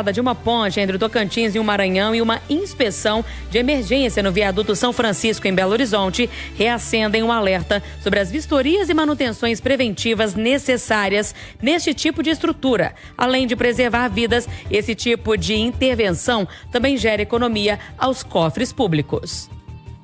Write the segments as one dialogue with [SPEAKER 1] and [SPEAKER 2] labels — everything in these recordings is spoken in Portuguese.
[SPEAKER 1] de uma ponte entre o Tocantins e o Maranhão e uma inspeção de emergência no viaduto São Francisco, em Belo Horizonte, reacendem um alerta sobre as vistorias e manutenções preventivas necessárias neste tipo de estrutura. Além de preservar vidas, esse tipo de intervenção também gera economia aos cofres públicos.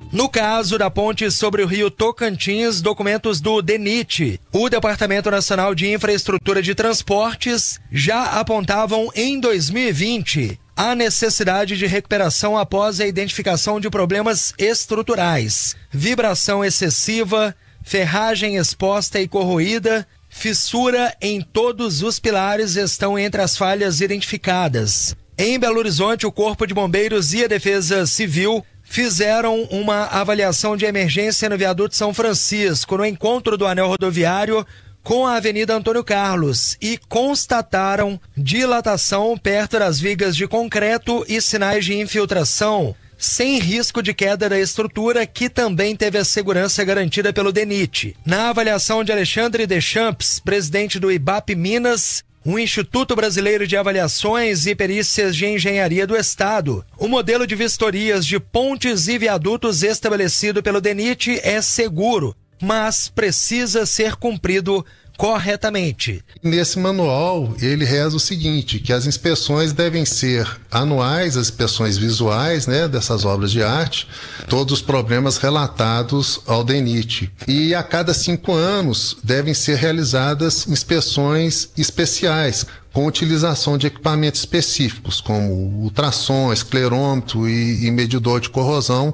[SPEAKER 2] No caso da ponte sobre o rio Tocantins, documentos do DENIT, o Departamento Nacional de Infraestrutura de Transportes, já apontavam em 2020 a necessidade de recuperação após a identificação de problemas estruturais, vibração excessiva, ferragem exposta e corroída, fissura em todos os pilares estão entre as falhas identificadas. Em Belo Horizonte, o Corpo de Bombeiros e a Defesa Civil fizeram uma avaliação de emergência no viaduto São Francisco, no encontro do anel rodoviário com a Avenida Antônio Carlos, e constataram dilatação perto das vigas de concreto e sinais de infiltração, sem risco de queda da estrutura, que também teve a segurança garantida pelo DENIT. Na avaliação de Alexandre Deschamps, presidente do IBAP Minas, o Instituto Brasileiro de Avaliações e Perícias de Engenharia do Estado, o modelo de vistorias de pontes e viadutos estabelecido pelo DENIT é seguro, mas precisa ser cumprido corretamente.
[SPEAKER 3] Nesse manual, ele reza o seguinte, que as inspeções devem ser anuais, as inspeções visuais, né, dessas obras de arte, todos os problemas relatados ao DENIT. E a cada 5 anos devem ser realizadas inspeções especiais, com utilização de equipamentos específicos, como ultrassom, esclerômetro e medidor de corrosão,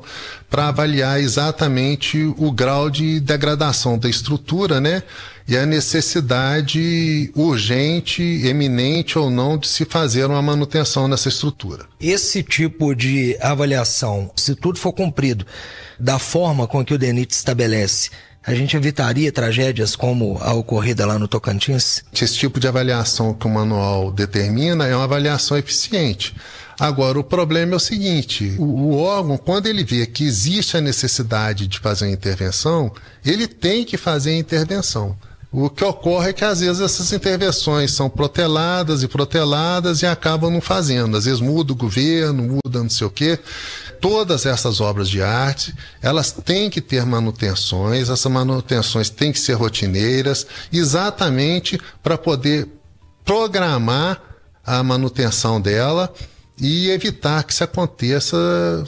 [SPEAKER 3] para avaliar exatamente o grau de degradação da estrutura, né? E a necessidade urgente, eminente ou não, de se fazer uma manutenção nessa estrutura.
[SPEAKER 2] Esse tipo de avaliação, se tudo for cumprido da forma com que o DENIT estabelece, a gente evitaria tragédias como a ocorrida lá no Tocantins?
[SPEAKER 3] Esse tipo de avaliação que o manual determina é uma avaliação eficiente. Agora, o problema é o seguinte, o órgão, quando ele vê que existe a necessidade de fazer uma intervenção, ele tem que fazer a intervenção. O que ocorre é que às vezes essas intervenções são proteladas e acabam não fazendo. Às vezes muda o governo, muda não sei o quê. Todas essas obras de arte, elas têm que ter manutenções, essas manutenções têm que ser rotineiras, exatamente para poder programar a manutenção dela e evitar que se aconteça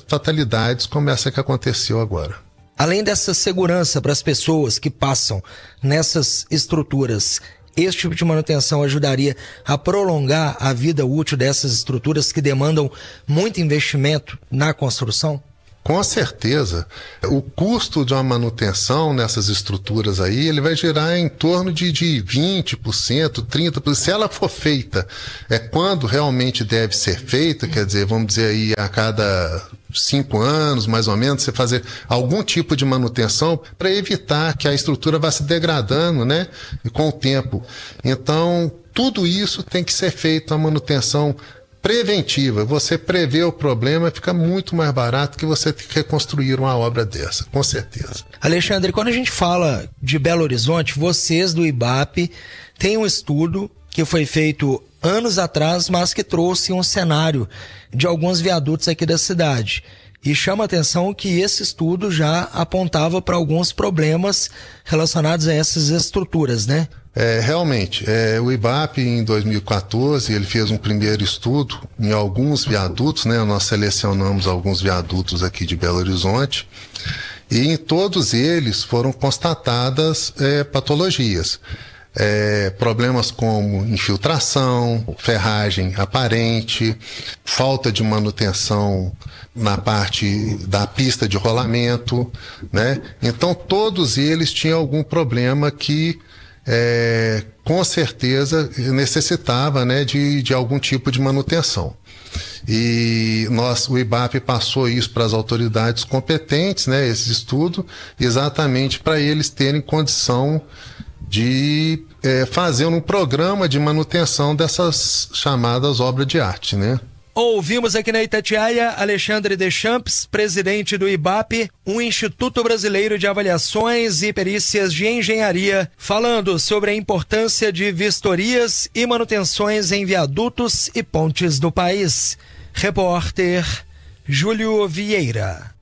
[SPEAKER 3] fatalidades como essa que aconteceu agora.
[SPEAKER 2] Além dessa segurança para as pessoas que passam nessas estruturas, esse tipo de manutenção ajudaria a prolongar a vida útil dessas estruturas que demandam muito investimento na construção?
[SPEAKER 3] Com certeza. O custo de uma manutenção nessas estruturas aí, ele vai girar em torno de 20%, 30%. Se ela for feita, quando realmente deve ser feita, quer dizer, vamos dizer aí a cada 5 anos, mais ou menos, você fazer algum tipo de manutenção para evitar que a estrutura vá se degradando, né, com o tempo. Então, tudo isso tem que ser feito a manutenção preventiva. Você prevê o problema, fica muito mais barato que você ter que reconstruir uma obra dessa, com certeza.
[SPEAKER 2] Alexandre, quando a gente fala de Belo Horizonte, vocês do IBAP têm um estudo que foi feito anos atrás, mas que trouxe um cenário de alguns viadutos aqui da cidade. E chama a atenção que esse estudo já apontava para alguns problemas relacionados a essas estruturas, né?
[SPEAKER 3] Realmente, o IBAP em 2014, ele fez um primeiro estudo em alguns viadutos, né? Nós selecionamos alguns viadutos aqui de Belo Horizonte e em todos eles foram constatadas patologias. Problemas como infiltração, ferragem aparente, falta de manutenção na parte da pista de rolamento, né? Então todos eles tinham algum problema que com certeza necessitava, né, de algum tipo de manutenção. E o IBAP passou isso para as autoridades competentes, né, esse estudo, exatamente para eles terem condição de fazer um programa de manutenção dessas chamadas obras de arte, né?
[SPEAKER 2] Ouvimos aqui na Itatiaia Alexandre Deschamps, presidente do IBAP, um Instituto Brasileiro de Avaliações e Perícias de Engenharia, falando sobre a importância de vistorias e manutenções em viadutos e pontes do país. Repórter Júlio Vieira.